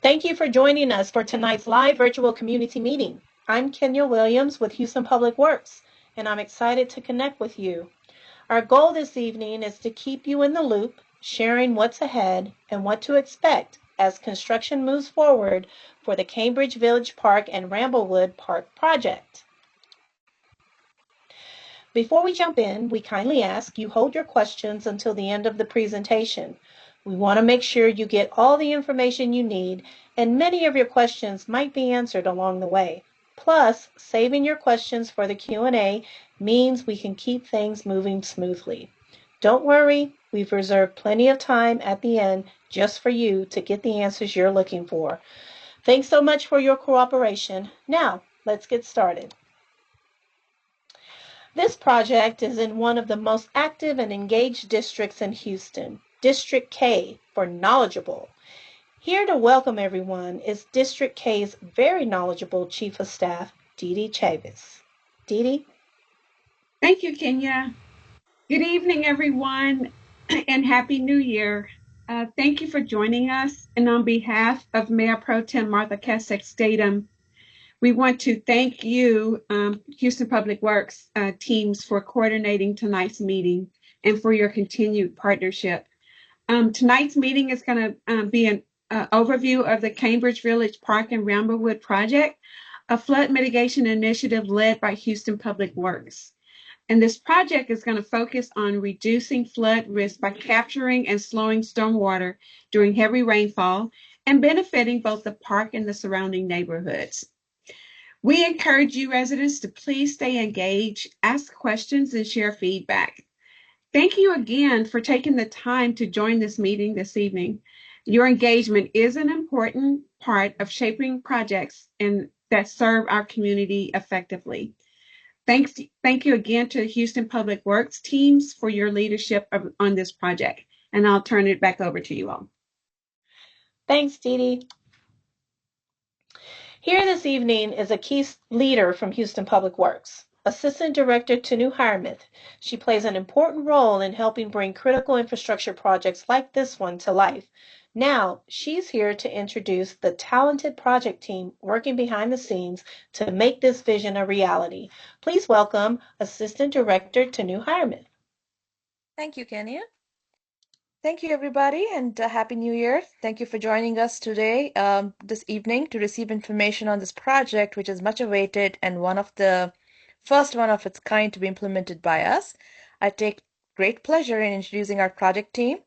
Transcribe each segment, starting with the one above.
Thank you for joining us for tonight's live virtual community meeting. I'm Kenya Williams with Houston Public Works, and I'm excited to connect with you. Our goal this evening is to keep you in the loop, sharing what's ahead and what to expect as construction moves forward for the Cambridge Village Park and Ramblewood Park project. Before we jump in, we kindly ask you hold your questions until the end of the presentation. We want to make sure you get all the information you need, and many of your questions might be answered along the way. Plus, saving your questions for the Q&A means we can keep things moving smoothly. Don't worry, we've reserved plenty of time at the end just for you to get the answers you're looking for. Thanks so much for your cooperation. Now, let's get started. This project is in one of the most active and engaged districts in Houston, District K for knowledgeable. Here to welcome everyone is District K's very knowledgeable Chief of Staff, Dee Dee Chavis. Dee Dee? Thank you, Kenya. Good evening, everyone, and Happy New Year. Thank you for joining us. And on behalf of Mayor Pro Tem Martha Kasek Statham, we want to thank you, Houston Public Works teams, for coordinating tonight's meeting and for your continued partnership. Tonight's meeting is going to be an overview of the Cambridge Village Park and Ramblewood project, a flood mitigation initiative led by Houston Public Works. And this project is going to focus on reducing flood risk by capturing and slowing stormwater during heavy rainfall and benefiting both the park and the surrounding neighborhoods. We encourage you residents to please stay engaged, ask questions, and share feedback. Thank you again for taking the time to join this meeting this evening. Your engagement is an important part of shaping projects that serve our community effectively. Thank you again to the Houston Public Works teams for your leadership on this project. And I'll turn it back over to you all. Thanks, Dee Dee. Here this evening is a key leader from Houston Public Works, Assistant Director Tanu Hiremith. She plays an important role in helping bring critical infrastructure projects like this one to life. Now, she's here to introduce the talented project team working behind the scenes to make this vision a reality. Please welcome Assistant Director Tanu Hiremith. Thank you, Kenya. Thank you, everybody, and Happy New Year. Thank you for joining us today, this evening, to receive information on this project, which is much awaited and one of the first one of its kind to be implemented by us. I take great pleasure in introducing our project team.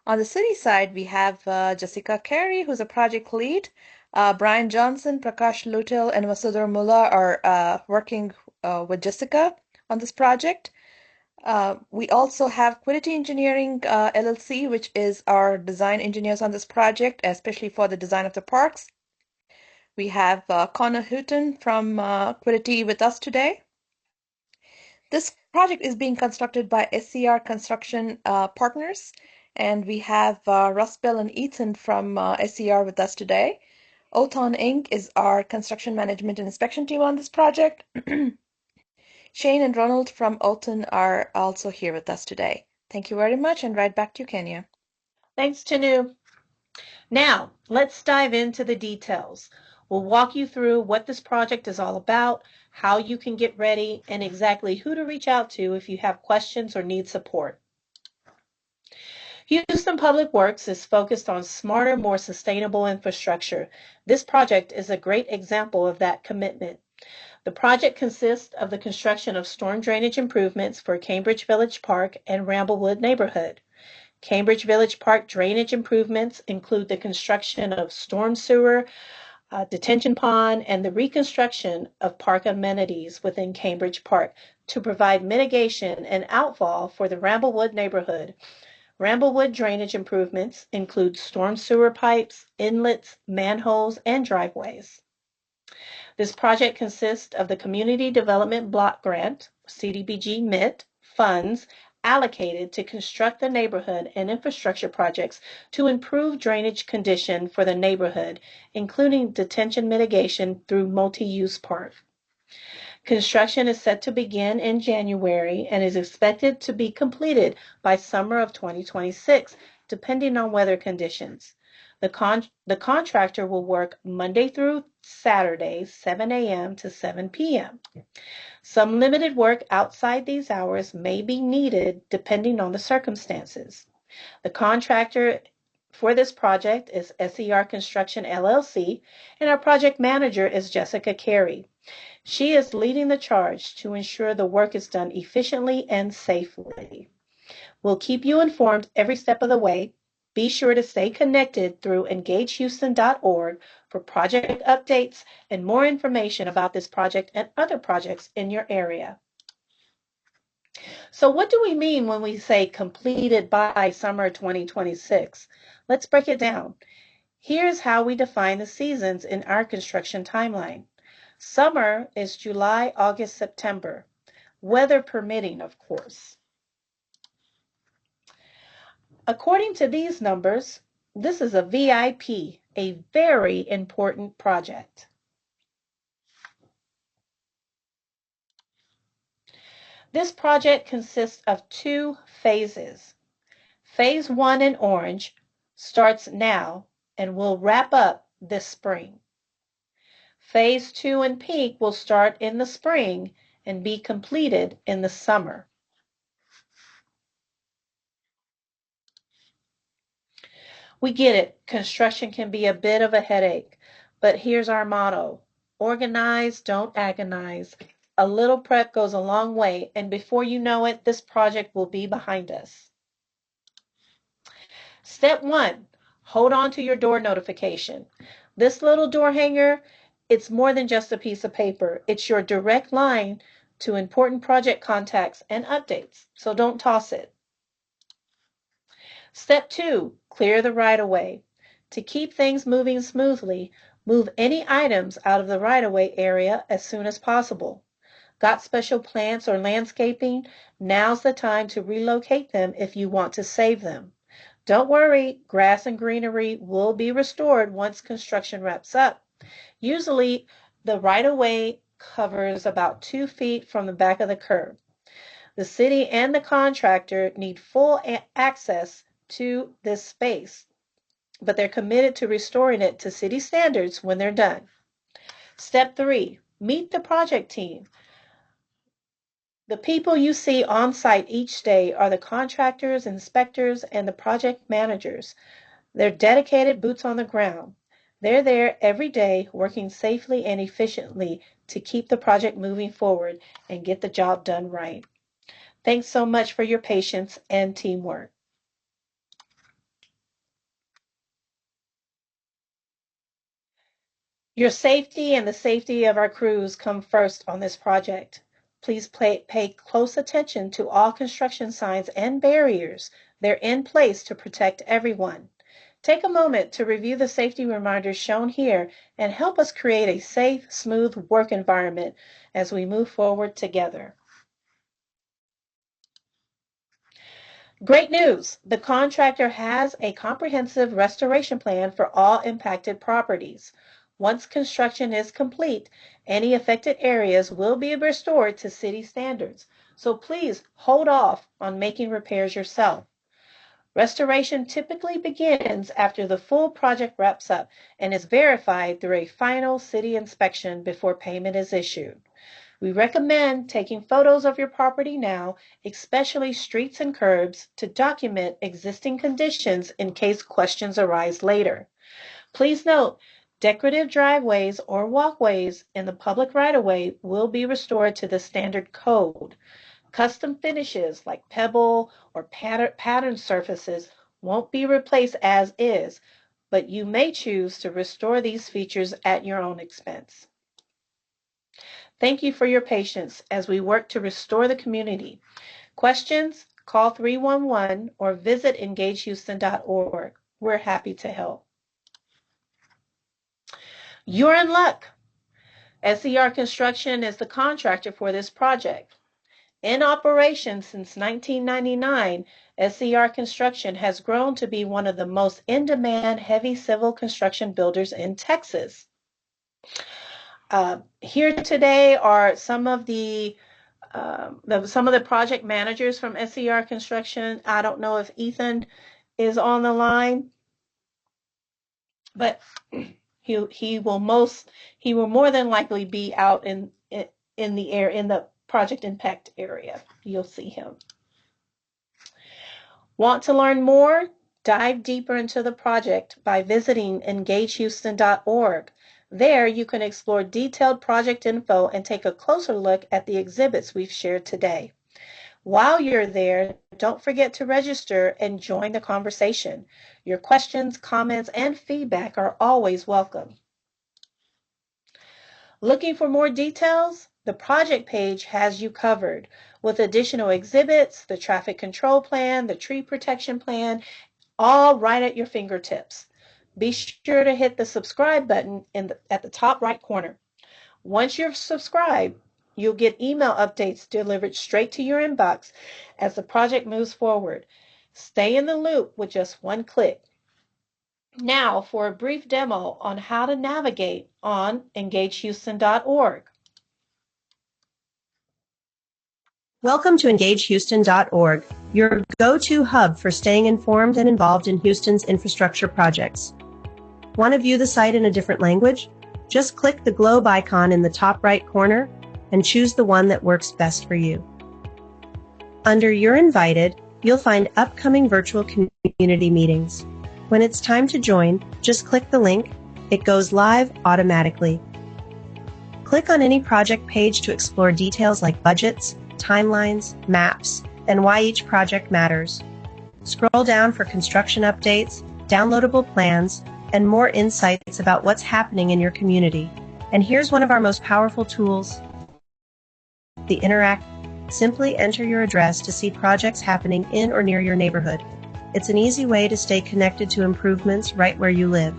On the city side, we have Jessica Carey, who's a project lead. Brian Johnson, Prakash Lutel, and Vasudhar Mullah are working with Jessica on this project. We also have Quality Engineering LLC, which is our design engineers on this project, especially for the design of the parks. We have Connor Houghton from Quality with us today. This project is being constructed by SCR Construction Partners, and we have Russ Bell and Ethan from SCR with us today. Othon Inc. is our construction management and inspection team on this project. Shane and Ronald from Othon are also here with us today. Thank you very much, and right back to you, Kenya. Thanks, Tanu. Now, let's dive into the details. We'll walk you through what this project is all about, how you can get ready, and exactly who to reach out to if you have questions or need support. Houston Public Works is focused on smarter, more sustainable infrastructure. This project is a great example of that commitment. The project consists of the construction of storm drainage improvements for Cambridge Village Park and Ramblewood neighborhood. Cambridge Village Park drainage improvements include the construction of storm sewer, detention pond, and the reconstruction of park amenities within Cambridge Park to provide mitigation and outfall for the Ramblewood neighborhood. Ramblewood drainage improvements include storm sewer pipes, inlets, manholes, and driveways. This project consists of the Community Development Block Grant, CDBG MIT, funds allocated to construct the neighborhood and infrastructure projects to improve drainage condition for the neighborhood, including detention mitigation through multi-use park. Construction is set to begin in January and is expected to be completed by summer of 2026, depending on weather conditions. The contractor will work Monday through Saturday, 7 a.m. to 7 p.m. Some limited work outside these hours may be needed depending on the circumstances. The contractor for this project is SER Construction LLC, and our project manager is Jessica Carey. She is leading the charge to ensure the work is done efficiently and safely. We'll keep you informed every step of the way. Be sure to stay connected through engagehouston.org for project updates and more information about this project and other projects in your area. So what do we mean when we say completed by summer 2026? Let's break it down. Here's how we define the seasons in our construction timeline. Summer is July, August, September, weather permitting, of course. According to these numbers, this is a VIP, a very important project. This project consists of 2 phases. Phase 1 in orange starts now and will wrap up this spring. Phase 2 in pink will start in the spring and be completed in the summer. We get it, construction can be a bit of a headache, but here's our motto: organize, don't agonize. A little prep goes a long way, and before you know it, this project will be behind us. Step 1, hold on to your door notification. This little door hanger, it's more than just a piece of paper. It's your direct line to important project contacts and updates, so don't toss it. Step 2, clear the right-of-way. To keep things moving smoothly, move any items out of the right-of-way area as soon as possible. Got special plants or landscaping? Now's the time to relocate them if you want to save them. Don't worry, grass and greenery will be restored once construction wraps up. Usually, the right-of-way covers about 2 feet from the back of the curb. The city and the contractor need full access to this space, but they're committed to restoring it to city standards when they're done. Step 3, meet the project team. The people you see on site each day are the contractors, inspectors, and the project managers. They're dedicated boots on the ground. They're there every day working safely and efficiently to keep the project moving forward and get the job done right. Thanks so much for your patience and teamwork. Your safety and the safety of our crews come first on this project. Please pay close attention to all construction signs and barriers. They're in place to protect everyone. Take a moment to review the safety reminders shown here and help us create a safe, smooth work environment as we move forward together. Great news! The contractor has a comprehensive restoration plan for all impacted properties. Once construction is complete, any affected areas will be restored to city standards, so please hold off on making repairs yourself. Restoration typically begins after the full project wraps up and is verified through a final city inspection before payment is issued. We recommend taking photos of your property now, especially streets and curbs, to document existing conditions in case questions arise later. Please note, decorative driveways or walkways in the public right-of-way will be restored to the standard code. Custom finishes like pebble or pattern surfaces won't be replaced as is, but you may choose to restore these features at your own expense. Thank you for your patience as we work to restore the community. Questions? Call 311 or visit engagehouston.org. We're happy to help. You're in luck. SER Construction is the contractor for this project. In operation since 1999, SER Construction has grown to be one of the most in-demand heavy civil construction builders in Texas. Here today are some of the project managers from SER Construction. I don't know if Ethan is on the line. but he will more than likely be out in the project impact area. You'll see him. Want to learn more? Dive deeper into the project by visiting engagehouston.org. There you can explore detailed project info and take a closer look at the exhibits we've shared today. While you're there, don't forget to register and join the conversation. Your questions, comments, and feedback are always welcome. Looking for more details? The project page has you covered with additional exhibits, the traffic control plan, the tree protection plan, all right at your fingertips. Be sure to hit the subscribe button at the top right corner. Once you're subscribed, you'll get email updates delivered straight to your inbox as the project moves forward. Stay in the loop with just one click. Now for a brief demo on how to navigate on engagehouston.org. Welcome to engagehouston.org, your go-to hub for staying informed and involved in Houston's infrastructure projects. Want to view the site in a different language? Just click the globe icon in the top right corner and choose the one that works best for you. Under You're Invited, you'll find upcoming virtual community meetings. When it's time to join, just click the link. It goes live automatically. Click on any project page to explore details like budgets, timelines, maps, and why each project matters. Scroll down for construction updates, downloadable plans, and more insights about what's happening in your community. And here's one of our most powerful tools, the Interact. Simply enter your address to see projects happening in or near your neighborhood. It's an easy way to stay connected to improvements right where you live.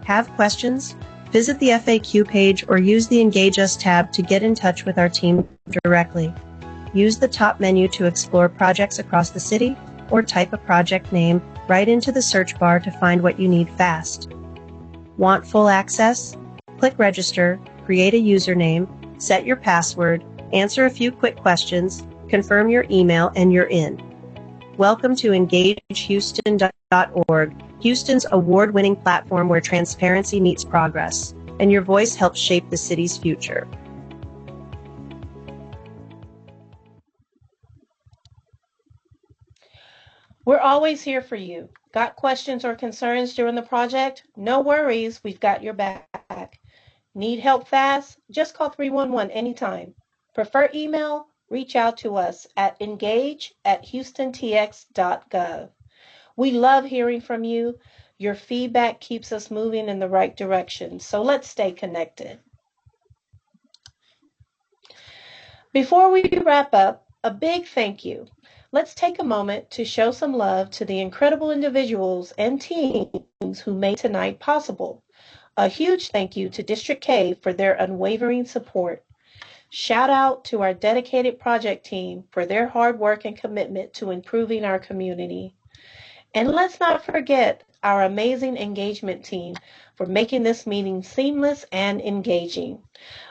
Have questions? Visit the FAQ page or use the Engage Us tab to get in touch with our team directly. Use the top menu to explore projects across the city or type a project name right into the search bar to find what you need fast. Want full access? Click Register, create a username, set your password, answer a few quick questions, confirm your email, and you're in. Welcome to EngageHouston.org, Houston's award-winning platform where transparency meets progress, and your voice helps shape the city's future. We're always here for you. Got questions or concerns during the project? No worries, we've got your back. Need help fast? Just call 311 anytime. Prefer email? Reach out to us at engage@houstontx.gov. We love hearing from you. Your feedback keeps us moving in the right direction, so let's stay connected. Before we wrap up, a big thank you. Let's take a moment to show some love to the incredible individuals and teams who made tonight possible. A huge thank you to District K for their unwavering support. Shout out to our dedicated project team for their hard work and commitment to improving our community. And let's not forget our amazing engagement team for making this meeting seamless and engaging.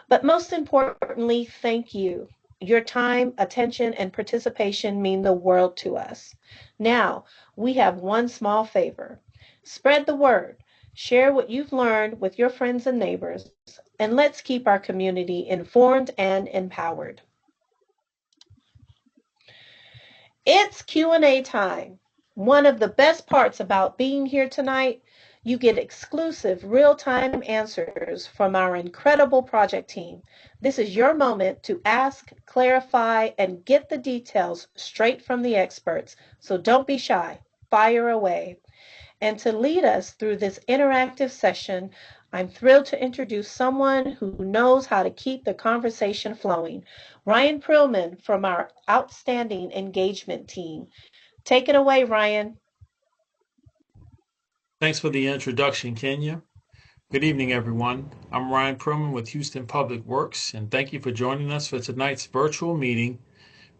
But most importantly, thank you. Your time, attention, and participation mean the world to us. Now, we have one small favor. Spread the word. Share what you've learned with your friends and neighbors, and let's keep our community informed and empowered. It's Q&A time. One of the best parts about being here tonight, you get exclusive real-time answers from our incredible project team. This is your moment to ask, clarify, and get the details straight from the experts. So don't be shy. Fire away. And to lead us through this interactive session, I'm thrilled to introduce someone who knows how to keep the conversation flowing. Ryan Prillman from our outstanding engagement team. Take it away, Ryan. Thanks for the introduction, Kenya. Good evening, everyone. I'm Ryan Prillman with Houston Public Works, and thank you for joining us for tonight's virtual meeting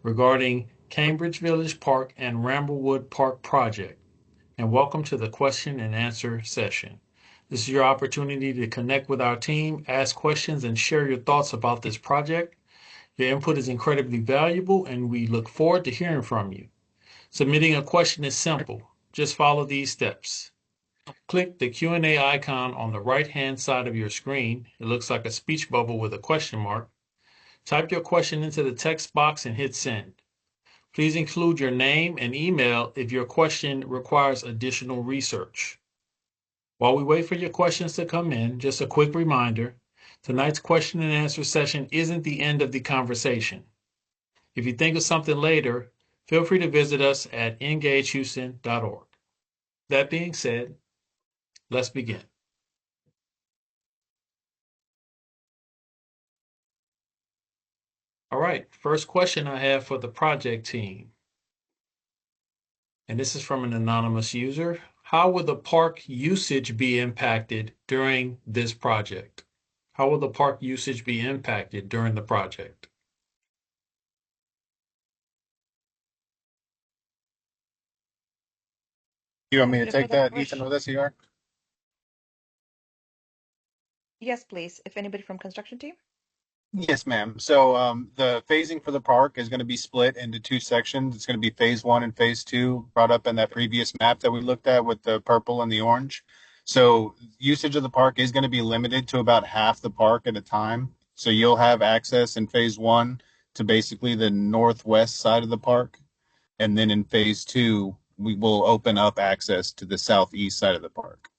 regarding Cambridge Village Park and Ramblewood Park project. And welcome to the question and answer session. This is your opportunity to connect with our team, ask questions, and share your thoughts about this project. Your input is incredibly valuable, and we look forward to hearing from you. Submitting a question is simple. Just follow these steps. Click the Q&A icon on the right-hand side of your screen. It looks like a speech bubble with a question mark. Type your question into the text box and hit send. Please include your name and email if your question requires additional research. While we wait for your questions to come in, just a quick reminder, tonight's question and answer session isn't the end of the conversation. If you think of something later, feel free to visit us at engagehouston.org. That being said, let's begin. All right, first question I have for the project team. And this is from an anonymous user. How will the park usage be impacted during this project? How will the park usage be impacted during the project? You want me to Happy take for that that, Ethan, question. with SER? Yes, please. If anybody from construction team. Yes, ma'am. So the phasing for the park is going to be split into two sections. It's going to be phase one and phase two, brought up in that previous map that we looked at with the purple and the orange. So usage of the park is going to be limited to about half the park at a time. So you'll have access in phase one to basically the northwest side of the park. And then in phase two, we will open up access to the southeast side of the park.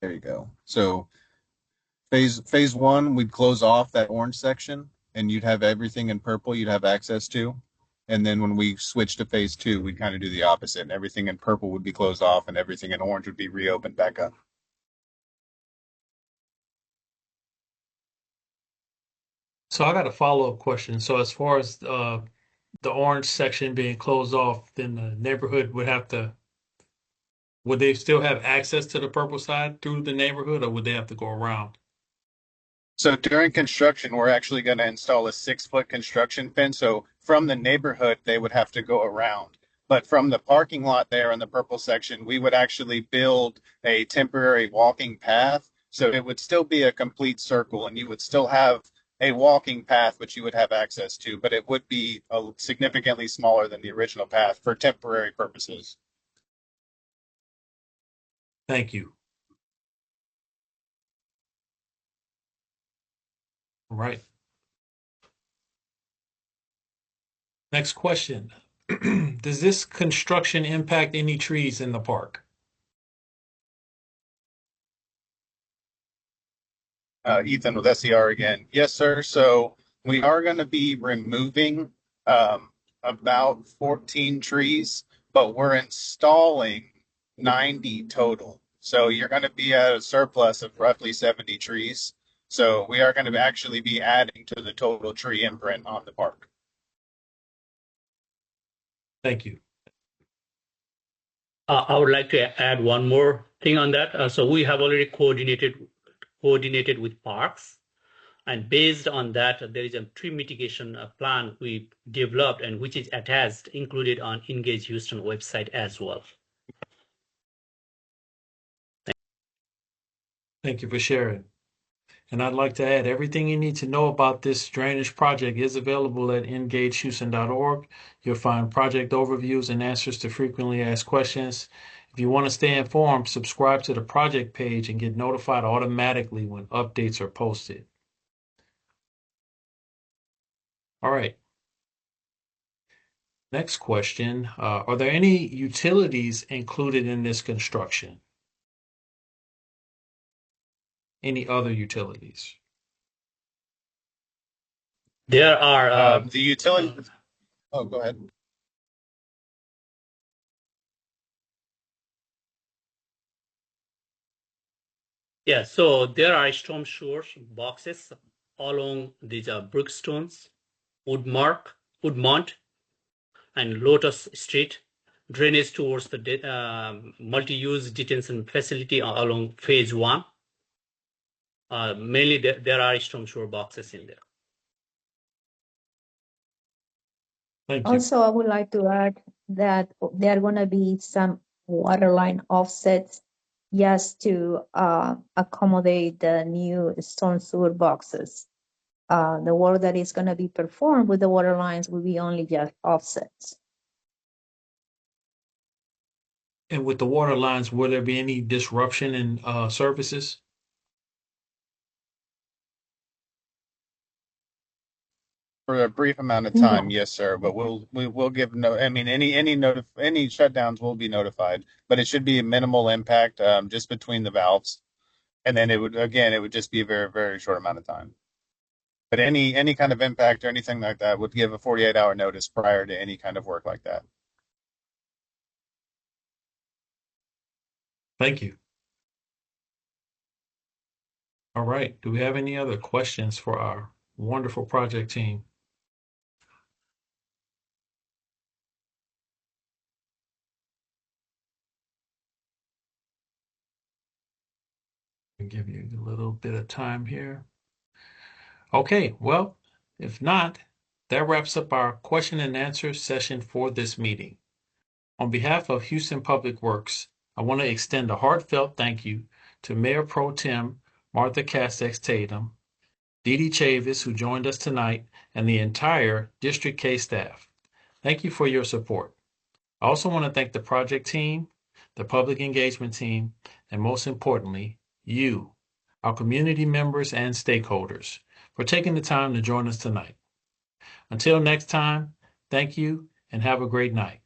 There you go. So phase one, we'd close off that orange section and you'd have everything in purple you'd have access to. And then when we switch to phase two, we'd kind of do the opposite. And everything in purple would be closed off and everything in orange would be reopened back up. So I got a follow-up question. So as far as the orange section being closed off, then the neighborhood would they still have access to the purple side through the neighborhood, or would they have to go around? So during construction, we're actually going to install a 6-foot construction fence. So from the neighborhood, they would have to go around. But from the parking lot there in the purple section, we would actually build a temporary walking path. So it would still be a complete circle and you would still have a walking path, which you would have access to, but it would be significantly smaller than the original path for temporary purposes. Thank you. All right. Next question. Does this construction impact any trees in the park? Ethan with SER again. Yes, sir. So we are going to be removing about 14 trees, but we're installing 90 total. So you're going to be at a surplus of roughly 70 trees. So we are going to actually be adding to the total tree imprint on the park. Thank you. I would like to add one more thing on that. So we have already coordinated with parks, and based on that, there is a tree mitigation plan we developed and which is attached, included on Engage Houston website as well. Thank you for sharing. And I'd like to add, everything you need to know about this drainage project is available at engagehouston.org. You'll find project overviews and answers to frequently asked questions. If you want to stay informed, subscribe to the project page and get notified automatically when updates are posted. All right. Next question. Are there any utilities included in this construction? Any other utilities? There are The utility. Oh, go ahead. yeah, so there are storm sewer boxes along these Brookstones, Woodmont, and Lotus Street, drainage towards the multi-use detention facility along phase one. Mainly there are storm sewer boxes in there. Thank you. Also, I would like to add that there are going to be some water line offsets just to accommodate the new storm sewer boxes. The work that is going to be performed with the water lines will be only just offsets. And with the water lines, will there be any disruption in services? For a brief amount of time, No. yes, sir. But we will give no. I mean, any shutdowns will be notified, but it should be a minimal impact, just between the valves, and then it would just be a very very short amount of time. But any kind of impact or anything like that would give a 48-hour notice prior to any kind of work like that. Thank you. All right. Do we have any other questions for our wonderful project team? I'll give you a little bit of time here. Okay, well, if not, that wraps up our question and answer session for this meeting. On behalf of Houston Public Works, I want to extend a heartfelt thank you to Mayor Pro Tem Martha Castex Tatum, Dee Dee Chavis, who joined us tonight, and the entire District K staff. Thank you for your support. I also want to thank the project team, the public engagement team, and most importantly, you, our community members and stakeholders, for taking the time to join us tonight. Until next time, thank you and have a great night.